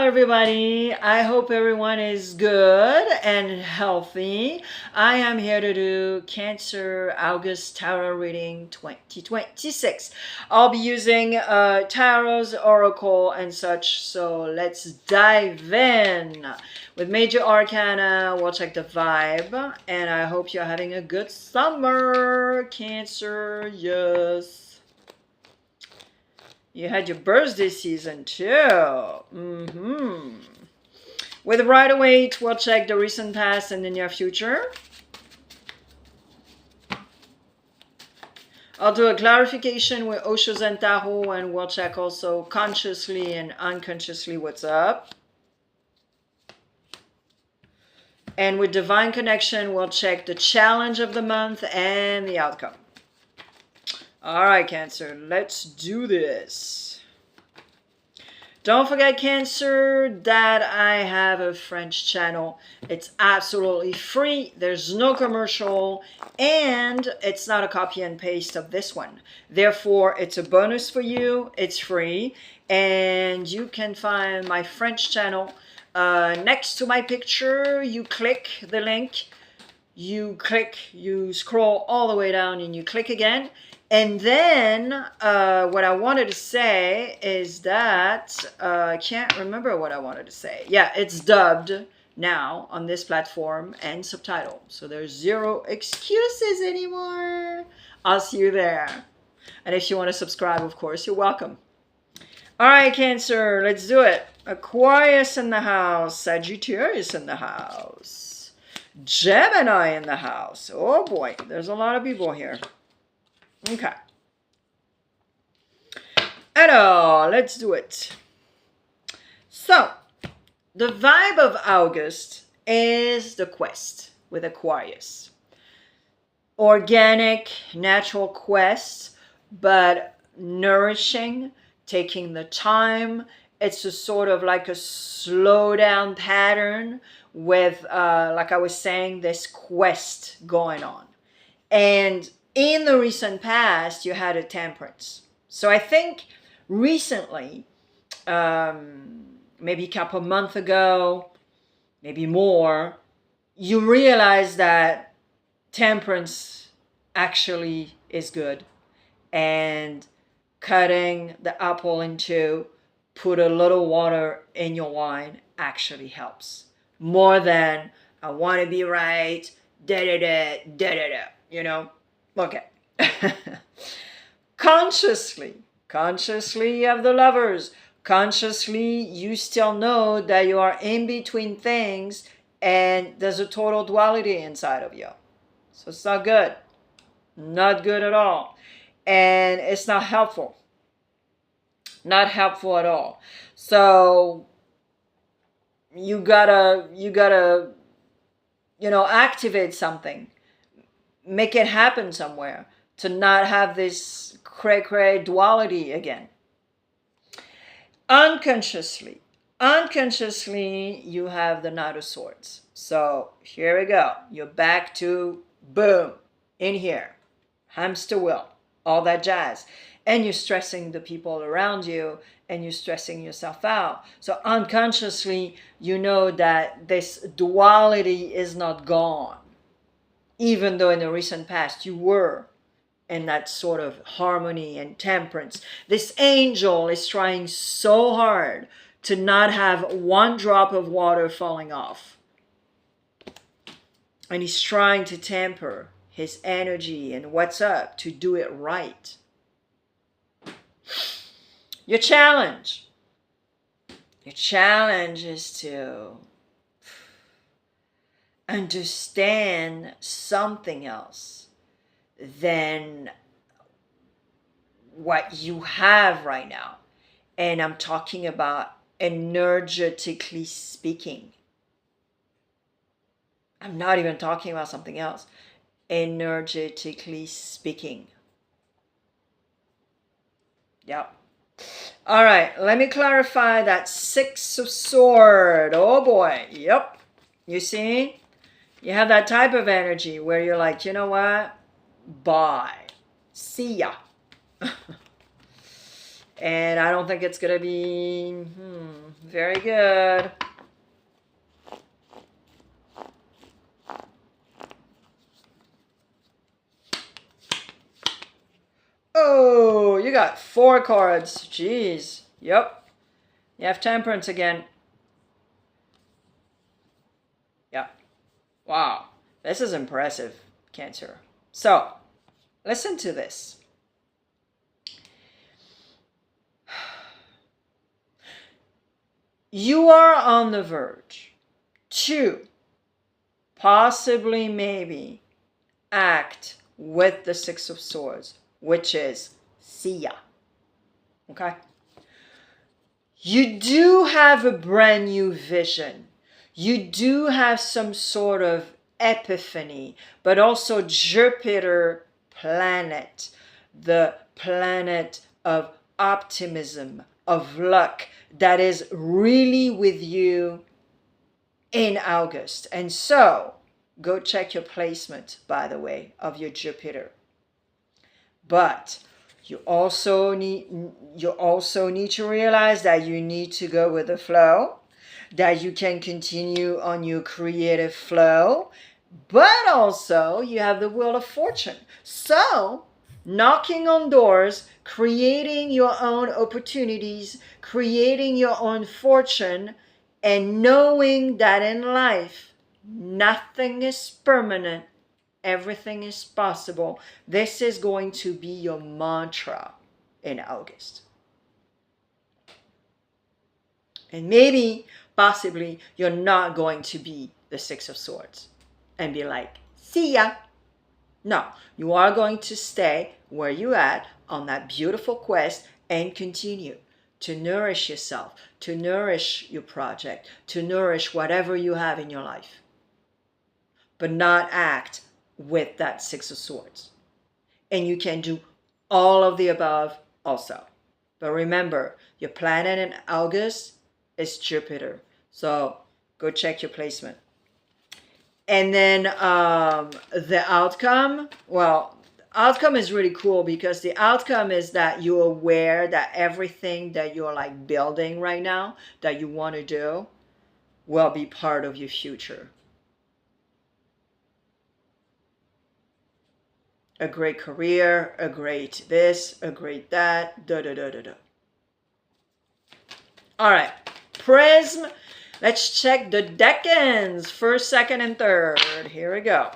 everybody. I hope everyone is good and healthy. I am here to do Cancer August Tarot Reading 2026. I'll be using Tarot's Oracle and such, so let's dive in. With Major Arcana, we'll check the vibe, and I hope you're having a good summer, Cancer. Yes. You had your birthday season too. With Waite, we'll check the recent past and the near future. I'll do a clarification with Osho and Tarot, and we'll check also consciously and unconsciously what's up. And with Divine Connection, we'll check the challenge of the month and the outcome. All right, Cancer, let's do this. Don't forget, Cancer, that I have a French channel. It's absolutely free. There's no commercial, and it's not a copy and paste of this one. Therefore, it's a bonus for you. It's free, and you can find my French channel next to my picture. You click the link, you scroll all the way down, and you click again. And then what I wanted to say is that, I can't remember what I wanted to say. Yeah, it's dubbed now on this platform and subtitled. So there's zero excuses anymore. I'll see you there. And if you want to subscribe, of course, you're welcome. All right, Cancer, let's do it. Aquarius in the house. Sagittarius in the house. Gemini in the house. Oh boy, there's a lot of people here. Okay. Alors, let's do it. So, the vibe of August is the quest with Aquarius. Organic, natural quest, but nourishing, taking the time. It's a sort of like a slow down pattern with, like I was saying, this quest going on. And in the recent past, you had a temperance. So I think recently, maybe a couple of months ago, maybe more, you realize that temperance actually is good. And cutting the apple in two, put a little water in your wine actually helps. More than, I want to be right, da-da-da, you know? Okay. Consciously of the lovers, consciously you still know that you are in between things and there's a total duality inside of you. So it's not good. Not good at all. And it's not helpful. Not helpful at all. So you gotta, activate something. Make it happen somewhere to not have this cray-cray duality again. Unconsciously, you have the Knight of Swords. So here we go. You're back to, boom, in here. Hamster wheel, all that jazz. And you're stressing the people around you, and you're stressing yourself out. So unconsciously, you know that this duality is not gone. Even though in the recent past you were in that sort of harmony and temperance. This angel is trying so hard to not have one drop of water falling off. And he's trying to temper his energy and what's up to do it right. Your challenge is to understand something else than what you have right now. And I'm talking about energetically speaking. I'm not even talking about something else. Energetically speaking. Yep. All right, let me clarify that Six of Swords. Oh boy, yep. You see? You have that type of energy where you're like, you know what? Bye. See ya. And I don't think it's going to be very good. Oh, you got 4 cards. Jeez. Yep. You have Temperance again. Yep. Wow. This is impressive, Cancer. So, listen to this. You are on the verge to possibly maybe act with the 6 of Swords, which is see ya. Okay? You do have a brand new vision. You do have some sort of epiphany, but also Jupiter planet, the planet of optimism, of luck, that is really with you in August. And so, go check your placement, by the way, of your Jupiter. But you also need to realize that you need to go with the flow, that you can continue on your creative flow, but also you have the Wheel of Fortune. So, knocking on doors, creating your own opportunities, creating your own fortune, and knowing that in life, nothing is permanent, everything is possible. This is going to be your mantra in August. And maybe, possibly, you're not going to be the 6 of Swords and be like, see ya. No, you are going to stay where you at on that beautiful quest and continue to nourish yourself, to nourish your project, to nourish whatever you have in your life. But not act with that 6 of Swords. And you can do all of the above also. But remember, your planet in August is Jupiter. So go check your placement. And then the outcome, well, outcome is really cool because the outcome is that you're aware that everything that you're like building right now that you want to do will be part of your future. A great career, a great this, a great that, da-da-da-da-da. All right, Prism. Let's check the decans, 1st, 2nd, and 3rd. Here we go.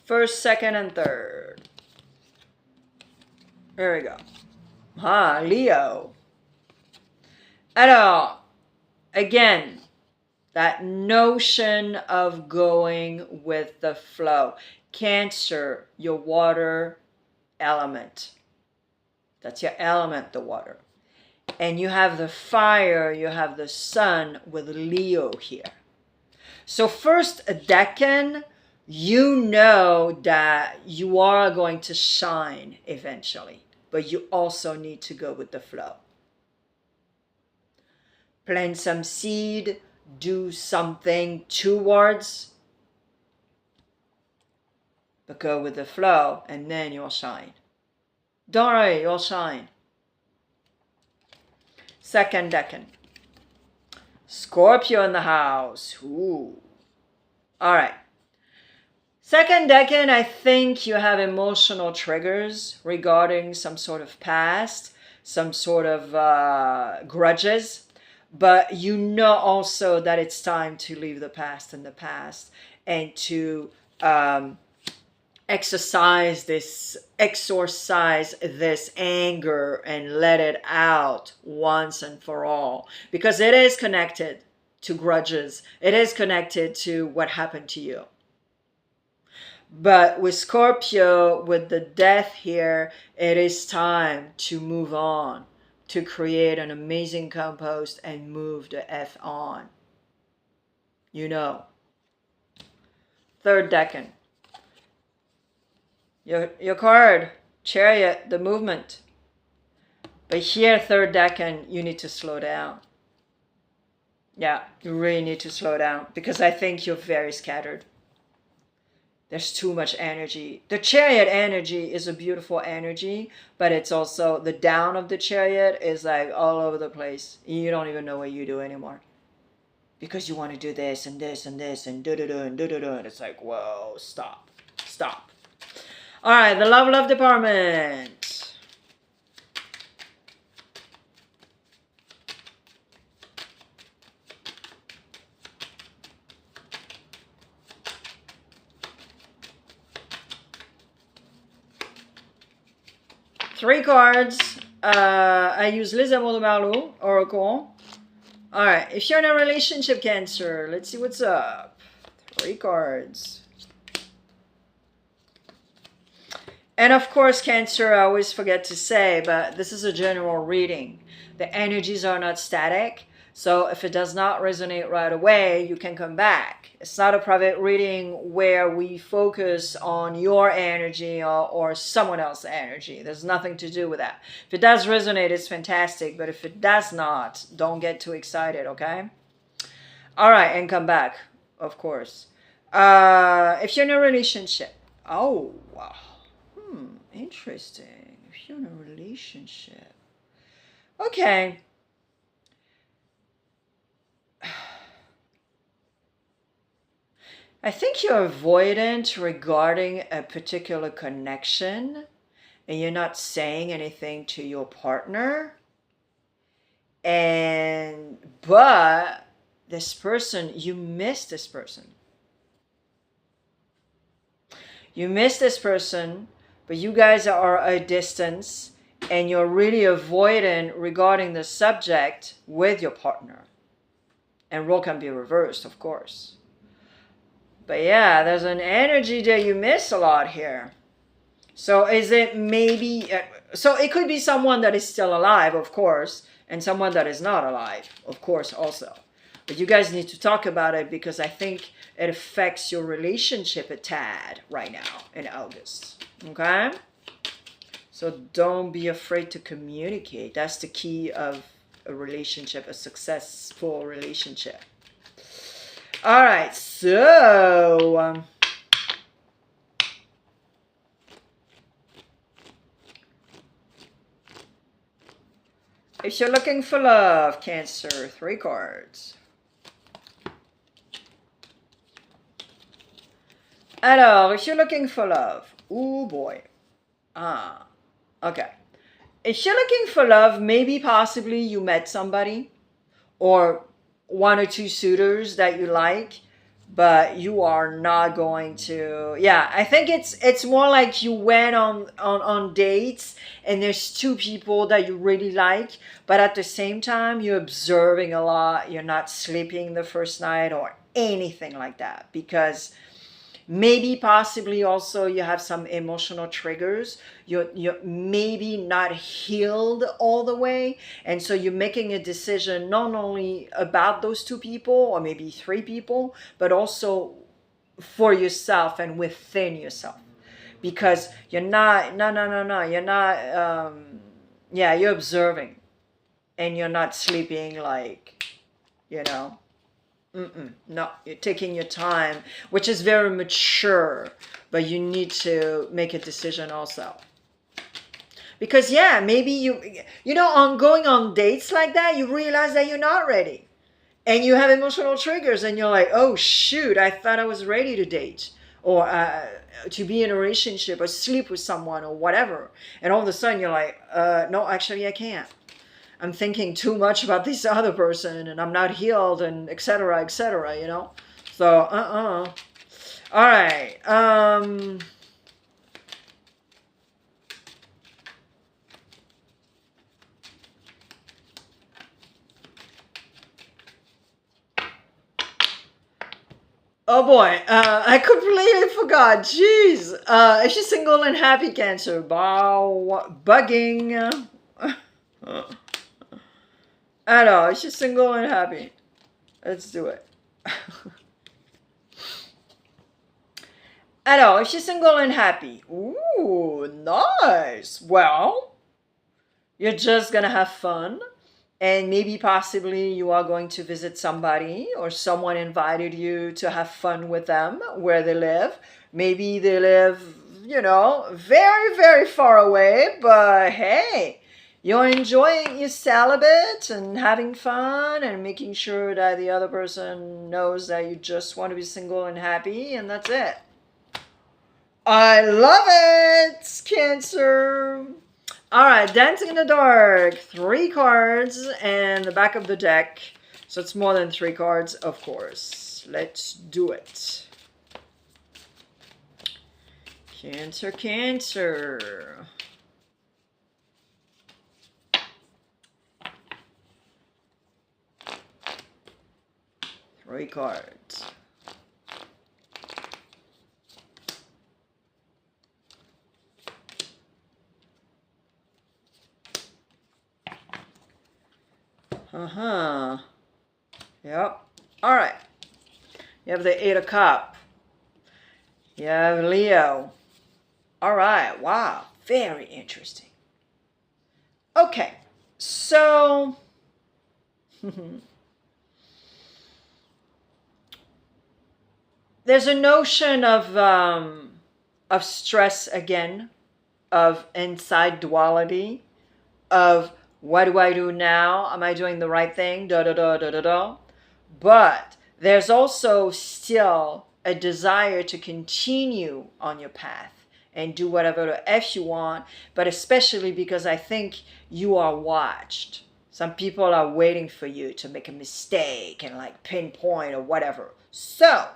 First, second, and third. There we go. Leo. Alors, again, that notion of going with the flow. Cancer, your water element. That's your element, the water. And you have the fire, you have the sun with Leo here. So first decan, you know that you are going to shine eventually, but you also need to go with the flow. Plant some seed, do something towards, but go with the flow, and then you'll shine. Don't worry, you'll shine. Second decan. Scorpio in the house. Ooh. All right. Second decan, I think you have emotional triggers regarding some sort of past, some sort of grudges, but you know also that it's time to leave the past in the past and to exorcise this anger and let it out once and for all, because it is connected to grudges. It is connected to what happened to you. But with Scorpio, with the death here, it is time to move on, to create an amazing compost and move the F on. You know. Third decan. Your card, Chariot, the movement. But here, third decan, you need to slow down. Yeah, you really need to slow down because I think you're very scattered. There's too much energy. The chariot energy is a beautiful energy, but it's also the down of the chariot is like all over the place. You don't even know what you do anymore. Because you want to do this and this and this and do-do-do and do-do-do. And it's like, whoa, stop. Stop. All right, the love department. Three cards. I use Les Amours de Marlowe, Oracle. All right, if you're in a relationship, Cancer, let's see what's up. Three cards. And of course, Cancer, I always forget to say, but this is a general reading. The energies are not static. So if it does not resonate right away, you can come back. It's not a private reading where we focus on your energy or someone else's energy. There's nothing to do with that. If it does resonate, it's fantastic. But if it does not, don't get too excited, okay? All right, and come back, of course. If you're in a relationship. Oh, wow. Interesting. If you're in a relationship. Okay. I think you're avoidant regarding a particular connection and you're not saying anything to your partner. But this person, you miss this person. You miss this person, but you guys are at a distance and you're really avoidant regarding the subject with your partner. And role can be reversed, of course. But yeah, there's an energy that you miss a lot here. So is it maybe... so it could be someone that is still alive, of course, and someone that is not alive, of course, also. But you guys need to talk about it because I think it affects your relationship a tad right now in August. Okay? So don't be afraid to communicate. That's the key of a relationship, a successful relationship. All right, so if you're looking for love, Cancer, 3 cards. Alors, if you're looking for love, oh boy. Okay. If you're looking for love, maybe possibly you met somebody or 1 or 2 suitors that you like, but you are not going to... Yeah, I think it's more like you went on dates and there's 2 people that you really like, but at the same time you're observing a lot, you're not sleeping the first night or anything like that, because maybe possibly also you have some emotional triggers. You're maybe not healed all the way, and so you're making a decision not only about those 2 people or maybe 3 people, but also for yourself and within yourself, because you're not you're not yeah, you're observing and you're not sleeping, like, you know. No, you're taking your time, which is very mature, but you need to make a decision also. Because yeah, maybe you know, on going on dates like that, you realize that you're not ready. And you have emotional triggers and you're like, oh shoot, I thought I was ready to date or to be in a relationship or sleep with someone or whatever. And all of a sudden you're like, no, actually I can't. I'm thinking too much about this other person and I'm not healed and etc., you know? So, All right. Oh boy, I completely forgot. Jeez. Is she single and happy, Cancer? Bow, bugging. I know, she's single and happy. Let's do it. Alors, if you're single and happy, ooh, nice. Well, you're just gonna have fun, and maybe possibly you are going to visit somebody, or someone invited you to have fun with them where they live. Maybe they live, very, very far away, but hey, you're enjoying your celibate and having fun and making sure that the other person knows that you just want to be single and happy, and that's it. I love it, Cancer. All right, Dancing in the Dark. 3 cards and the back of the deck. So it's more than 3 cards, of course. Let's do it. Cancer, Cancer. Three cards. Yep. All right. You have the 8 of Cups. You have Leo. All right. Wow. Very interesting. Okay. So there's a notion of stress again, of inside duality, of what do I do now? Am I doing the right thing? Da da da da da da. But there's also still a desire to continue on your path and do whatever the F you want, but especially because I think you are watched. Some people are waiting for you to make a mistake and like pinpoint or whatever. So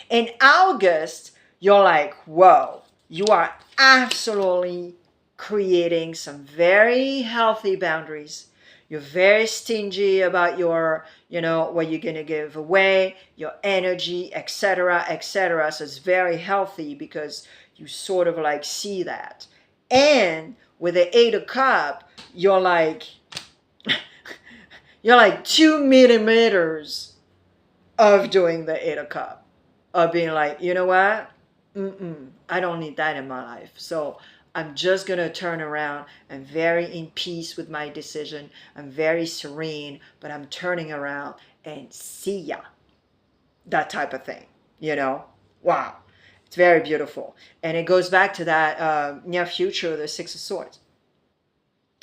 in August, you're like, whoa, you are absolutely creating some very healthy boundaries. You're very stingy about your, what you're going to give away, your energy, etc., etc. So it's very healthy because you sort of like see that. And with the 8 of Cups, you're like 2 millimeters of doing the 8 of Cups, of being like, you know what? I don't need that in my life. So I'm just going to turn around. I'm very in peace with my decision. I'm very serene, but I'm turning around and see ya. That type of thing, Wow. It's very beautiful. And it goes back to that near future, the 6 of Swords.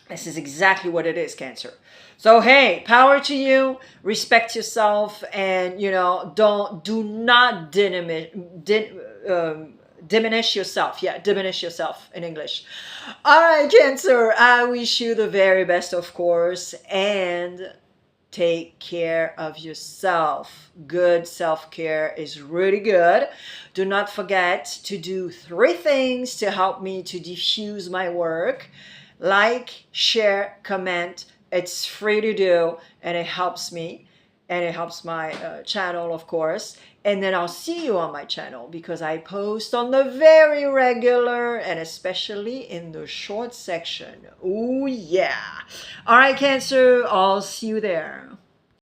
This is exactly what it is, Cancer. So, hey, power to you. Respect yourself, and, do not diminish yourself. Yeah, diminish yourself in English. All right, Cancer, I wish you the very best, of course, and take care of yourself. Good self-care is really good. Do not forget to do 3 things to help me to diffuse my work. Like, share, comment. It's free to do, and it helps me, and it helps my channel, of course. And then I'll see you on my channel because I post on the very regular, and especially in the short section. Oh yeah. All right, Cancer, I'll see you there.